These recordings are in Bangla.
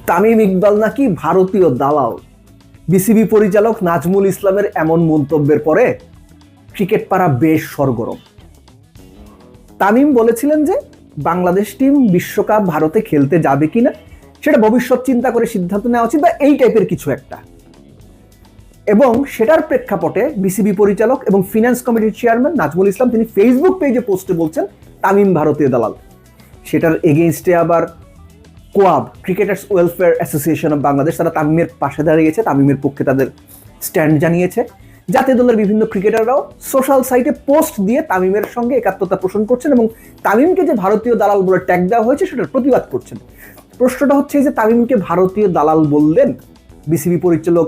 তামিম ইকবাল নাকি ভারতীয় দালাল। বিসিবি পরিচালক নাজমুল ইসলামের এমন মন্তব্যের পরে ক্রিকেট পাড়া বেশ সরগরম। তামিম বলেছিলেন যে বাংলাদেশ টিম বিশ্বকাপ ভারতে খেলতে যাবে কিনা সেটা ভবিষ্যৎ চিন্তা করে সিদ্ধান্ত নেওয়া উচিত, বা এই টাইপের কিছু একটা। এবং সেটার প্রেক্ষাপটে বিসিবি পরিচালক এবং ফিনান্স কমিটির চেয়ারম্যান নাজমুল ইসলাম তিনি ফেসবুক পেজে পোস্টে বলছেন তামিম ভারতীয় দালাল। সেটার এগেইনস্টে আবার কোয়াব, cricketers welfare association of Bangladesh, তারা তামিমের পাশে দাঁড়িয়েছে, তামিমের পক্ষে তাদের স্ট্যান্ড জানিয়েছে। জাতীয় দলের বিভিন্ন ক্রিকেটাররাও সোশ্যাল সাইটে পোস্ট দিয়ে তামিমের সঙ্গে একাত্মতা পোষণ করছেন এবং তামিমকে যে ভারতীয় দালাল বলে ট্যাগ দেওয়া হয়েছে সেটার প্রতিবাদ করছেন। প্রশ্নটা হচ্ছে যে তামিমকে ভারতীয় দালাল বললেন বিসিবি পরিচালক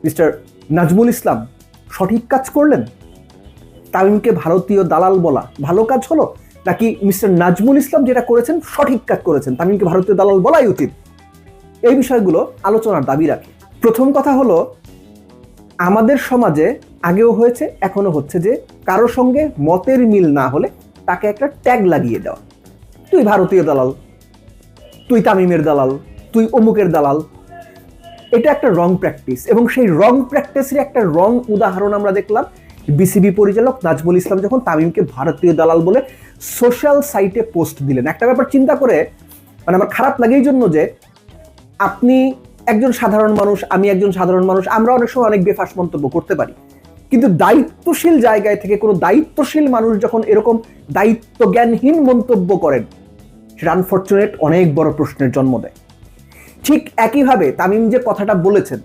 মিস্টার নাজমুল ইসলাম, সঠিক কাজ করলেন? তামিমকে ভারতীয় দালাল বলা ভালো কাজ হলো, নাকি মিস্টার নাজমুল ইসলাম যেটা করেছেন সঠিক কাজ করেছেন, তামিমকে ভারতীয় দালাল বলাই উচিত? এই বিষয়গুলো আলোচনার দাবি রাখে। প্রথম কথা হলো, আমাদের সমাজে আগেও হয়েছে এখনো হচ্ছে যে কারো সঙ্গে মতের মিল না হলে তাকে একটা ট্যাগ লাগিয়ে দেওয়া, তুই ভারতীয় দালাল, তুই তামিমের দালাল, তুই অমুকের দালাল। এটা একটা রং প্র্যাকটিস, এবং সেই রং প্র্যাকটিসের একটা রং উদাহরণ আমরা দেখলাম বিসিবি পরিচালক নাজমুল ইসলাম যখন তামিমকে ভারতীয় দালাল বলে সোশ্যাল সাইটে পোস্ট দিলেন। একটা ব্যাপার চিন্তা করে মানে আমার খারাপ লাগে এই জন্য যে আপনি একজন সাধারণ মানুষ, আমি একজন সাধারণ মানুষ, আমরা অনেক সময় অনেক বেফাস মন্তব্য করতে পারি, কিন্তু দায়িত্বশীল জায়গায় থেকে কোনো দায়িত্বশীল মানুষ যখন এরকম দায়িত্ব জ্ঞানহীন মন্তব্য করেন সেটা আনফরচুনেট অনেক বড় প্রশ্নের জন্ম দেয়। ঠিক একইভাবে তামিম যে কথাটা বলেছেন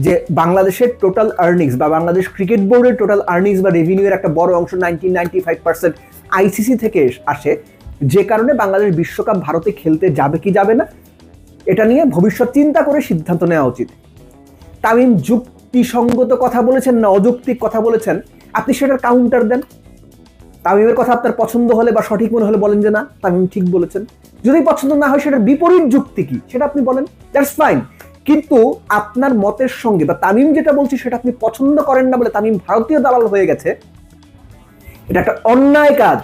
যে বাংলাদেশের টোটাল আর্নিংস বা বাংলাদেশ ক্রিকেট বোর্ডের টোটাল আর্নিংস বা রেভিনিউ এর একটা বড় অংশ 95% আইসিসি থেকে আসে, যে কারণে বাংলাদেশ বিশ্বকাপ ভারতে খেলতে যাবে কি যাবে না এটা নিয়ে ভবিষ্যৎ চিন্তা করে সিদ্ধান্ত নেওয়া উচিত। তামিম যুক্তিসঙ্গত কথা বলেছেন না অযৌক্তিক কথা বলেছেন, আপনি সেটার কাউন্টার দেন। তামিমের কথা আপনার পছন্দ হলে বা সঠিক মনে হলে বলেন যে না তামিম ঠিক বলেছেন, যদি পছন্দ না হয় সেটার বিপরীত যুক্তি কি সেটা আপনি বলেন, দ্যাটস ফাইন। কিন্তু আপনার মতের সঙ্গে বা তামিম যেটা বলছি সেটা আপনি পছন্দ করেন না বলে তামিম ভারতীয় দালাল হয়ে গেছে, এটা একটা অন্যায় কাজ।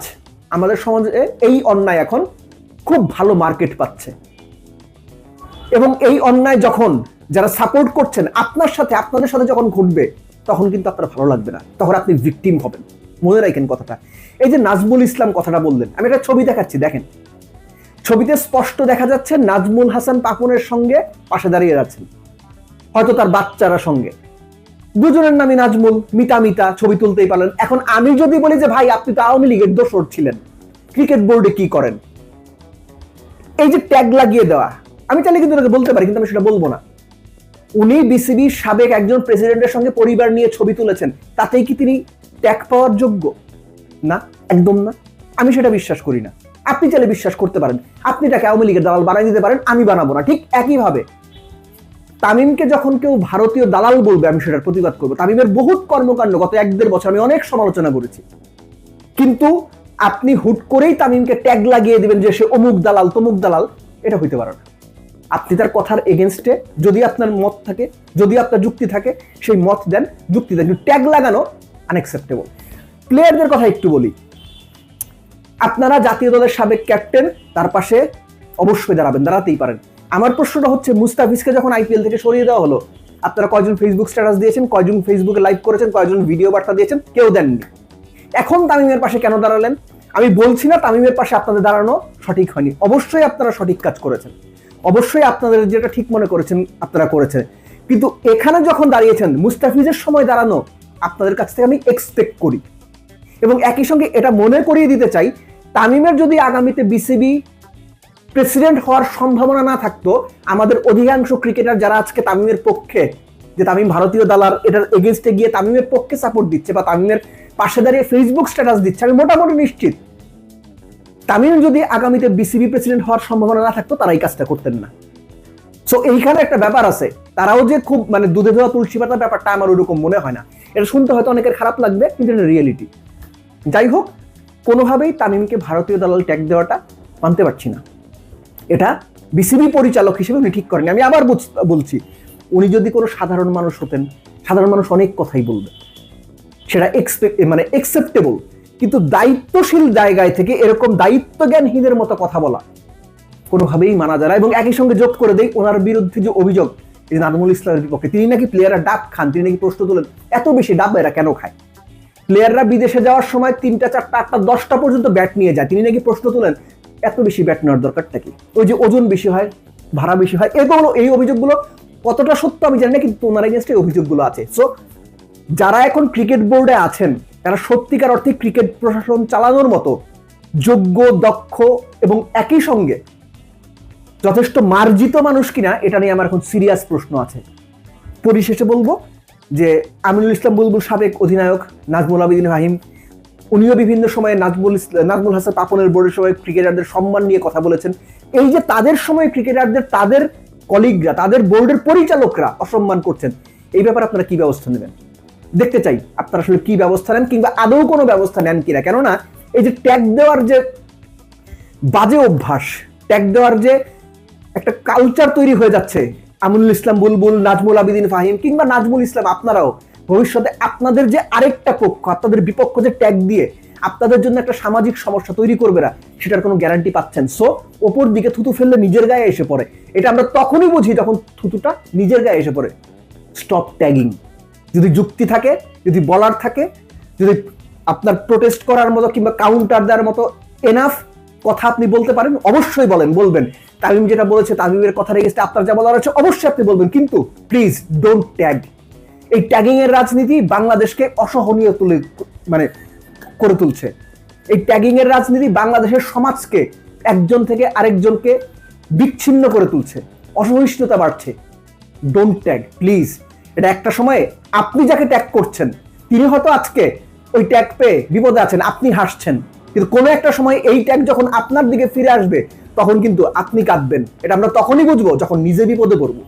আমাদের সমাজে এই অন্যায় এখন খুব ভালো মার্কেট পাচ্ছে, এবং এই অন্যায় যখন যারা সাপোর্ট করছেন আপনার সাথে আপনাদের সাথে যখন ঘটবে তখন কিন্তু আপনার ভালো লাগবে না, তখন আপনি ভিকটিম হবেন। মনে রাখেন কথাটা। এই যে নাজমুল ইসলাম কথাটা বললেন, আমি একটা ছবি দেখাচ্ছি, দেখেন ছবিতে স্পষ্ট দেখা যাচ্ছে নাজমুল হাসান পাপনের সঙ্গে পাশে দাঁড়িয়ে যাচ্ছেন, হয়তো তার বাচ্চারা সঙ্গে, দুজনের নামই নাজমুল, মিতা ছবি তুলতেই পারলেন। এখন আমি যদি বলি যে ভাই আপনি তো আওয়ামী লীগের দোসর ছিলেন, ক্রিকেট বোর্ডে কি করেন, এই যে ট্যাগ লাগিয়ে দেওয়া, আমি চাইলে কিন্তু বলতে পারি, কিন্তু আমি সেটা বলবো না। উনি বিসিবির সাবেক একজন প্রেসিডেন্টের সঙ্গে পরিবার নিয়ে ছবি তুলেছেন, তাতেই কি তিনি ট্যাগ পাওয়ার যোগ্য? না, একদম না। আমি সেটা বিশ্বাস করি না। আপনি চাইলে বিশ্বাস করতে পারেন, আপনি তাকে আওয়ামী লীগের দালাল বানাই দিতে পারেন, আমি বানাবো না। ঠিক একইভাবে তামিমকে যখন কেউ ভারতীয় দালাল বলবে আমি সেটার প্রতিবাদ করবো। তামিমের বহুত কর্মকাণ্ড গত 1-1.5 বছর আমি অনেক সমালোচনা করেছি, কিন্তু আপনি হুট করেই তামিমকে ট্যাগ লাগিয়ে দিবেন যে সে অমুক দালাল তমুক দালাল, এটা হইতে পারে না। আপনি তার কথার এগেনস্টে যদি আপনার মত থাকে, যদি আপনার যুক্তি থাকে, সেই মত দেন, যুক্তি দেন, ট্যাগ লাগানো আনএক্সেপ্টেবল। প্লেয়ারদের কথা একটু বলি, আপনারা জাতীয় দলের সাবেক ক্যাপ্টেন, তার পাশে অবশ্যই দাঁড়াবেন, দাঁড়াতেই পারেন। আমার প্রশ্নটা হচ্ছে মুস্তাফিজকে যখন আইপিএল থেকে সরিয়ে দেওয়া হলো, আপনারা কয়জন ফেসবুক স্ট্যাটাস দিয়েছেন, কয়জন ফেসবুকে লাইভ করেছেন, কয়জন ভিডিও বার্তা দিয়েছেন? কেউ দেননি। এখন তামিমের পাশে কেন দাঁড়ালেন? আমি বলছি না তামিমের পাশে আপনাদের দাঁড়ানো সঠিক হয়নি, অবশ্যই আপনারা সঠিক কাজ করেছেন, অবশ্যই আপনাদের যেটা ঠিক মনে করেছেন আপনারা করেছেন, কিন্তু এখানে যখন দাঁড়িয়েছেন মুস্তাফিজের সময় দাঁড়ানো আপনাদের কাছ থেকে আমি এক্সপেক্ট করি। এবং একই সঙ্গে এটা মনে করিয়ে দিতে চাই, তামিমের যদি আগামীতে বিসিবি প্রেসিডেন্ট হওয়ার সম্ভাবনা না থাকতো, আমাদের অধিকাংশ ক্রিকেটার যারা আজকে তামিমের পক্ষে, যে তামিম ভারতীয় দালাল এটার এগেইনস্টে গিয়ে তামিমের পক্ষে সাপোর্ট দিচ্ছে বা তামিমের পাশে দাঁড়িয়ে ফেসবুক স্ট্যাটাস দিচ্ছে, আমি মোটামুটি নিশ্চিত তামিম যদি আগামীতে বিসিবি প্রেসিডেন্ট হওয়ার সম্ভাবনা না থাকতো তারা এই কাজটা করতেন না। সো এইখানে একটা ব্যাপার আছে, তারাও যে খুব মানে দুধে ধোয়া তুলসী পাতা ব্যাপারটা আমার ওরকম মনে হয় না। এটা শুনতে হয়তো অনেকের খারাপ লাগবে, কিন্তু এটা রিয়েলিটি। যাই হোক, কোনোভাবেই তামিমকে ভারতীয় দালাল ট্যাগ দেওয়াটা মানতে পারছি না। এটা বিসিবি পরিচালক হিসেবে উনি ঠিক করেন। আমি আবার বলছি, উনি যদি কোনো সাধারণ মানুষ হতেন, সাধারণ মানুষ অনেক কথাই বলবে, সেটা একসেপ্টেবল, কিন্তু দায়িত্বশীল জায়গায় থেকে এরকম দায়িত্ব জ্ঞানহীনের মতো কথা বলা কোনোভাবেই মানা যায় না। এবং একই সঙ্গে যোগ করে দেই ওনার বিরুদ্ধে যে অভিযোগ এই নাজমুল ইসলামের বিপক্ষে, তিনি নাকি প্লেয়াররা ডাব খান, তিনি নাকি প্রশ্ন তোলেন এত বেশি ডাব এরা কেন খায়। প্লেয়াররা বিদেশে যাওয়ার সময় 3টা 4টা 8টা 10টা পর্যন্ত ব্যাট নিয়ে যায়, তিনি নাকি প্রশ্ন তোলেন এত বেশি ব্যাট নেওয়ার দরকারটা কি, ওই যে ওজন বেশি হয়, ভাড়া বেশি হয়। এগুলো এই অভিযোগগুলো কতটা সত্য আমি জানি না, কিন্তু ওনার এগেইনস্টে এই অভিযোগগুলো আছে। সো যারা এখন ক্রিকেট বোর্ডে আছেন তারা সত্যিকার অর্থে ক্রিকেট প্রশাসন চালানোর মতো যোগ্য, দক্ষ এবং একই সঙ্গে যথেষ্ট মার্জিত মানুষ কিনা, এটা নিয়ে আমার এখন সিরিয়াস প্রশ্ন আছে। পরিশেষে বলবো যে আমিনুল ইসলাম বুলবুল সাবেক অধিনায়ক, নাজমুল আবেদীন ফাহিম উনিও বিভিন্ন সময়ে নাজমুল হাসান পাপনের বোর্ডের সময় ক্রিকেটারদের সম্মান নিয়ে কথা বলেছেন। এই যে তাদের সময় ক্রিকেটারদের তাদের কলিগরা, তাদের বোর্ডের পরিচালকরা অসম্মান করছেন, এই ব্যাপারে আপনারা কি ব্যবস্থা নেবেন দেখতে চাই। আপনারা আসলে কি ব্যবস্থা নেন, কিংবা আদৌ কোনো ব্যবস্থা নেন কিনা। কেননা এই যে ট্যাগ দেওয়ার যে বাজে অভ্যাস, ট্যাগ দেওয়ার যে একটা কালচার তৈরি হয়ে যাচ্ছে, আমিনুল ইসলাম বুলবুল, নাজমুল আবেদীন ফাহিম কিংবা নাজমুল ইসলাম আপনারাও ভবিষ্যতে আপনাদের যে আরেকটা পক্ষ, আপনাদের বিপক্ষ যে ট্যাগ দিয়ে আপনাদের জন্য একটা সামাজিক সমস্যা তৈরি করবে না, সেটার কোনো গ্যারান্টি পাচ্ছেন। সো ওপর দিকে থুতু ফেললে নিজের গায়ে এসে পড়ে, এটা আমরা তখনই বুঝি যখন থুতুটা নিজের গায়ে এসে পড়ে। Stop tagging. যদি যুক্তি থাকে, যদি বলার থাকে, যদি আপনার প্রোটেস্ট করার মতো কিংবা কাউন্টার দেওয়ার মতো এনাফ কথা আপনি বলতে পারেন, অবশ্যই বলবেন। তামিম যেটা বলেছে, তামিমের কথা রেগেছে, আপনার যা বলার আছে অবশ্যই আপনি বলবেন, কিন্তু প্লিজ ডোন্ট ট্যাগ। এই ট্যাগিং এর রাজনীতি বাংলাদেশকে অসহনীয় করে তুলছে। এই ট্যাগিং এর রাজনীতি বাংলাদেশের সমাজকে একজন থেকে আরেকজনকে বিচ্ছিন্ন করে তুলছে, অসহিষ্ণুতা বাড়ছে। Don't tag please. এটা একটা সময়ে আপনি যাকে ট্যাগ করছেন তিনি হয়তো আজকে ওই ট্যাগ পেয়ে বিপদে আছেন, আপনি হাসছেন, কিন্তু কোনো একটা সময় এই ট্যাগ যখন আপনার দিকে ফিরে আসবে তখন কিন্তু আপনি কাঁদবেন। এটা আমরা তখনই বুঝবো যখন নিজে বিপদে পড়বো।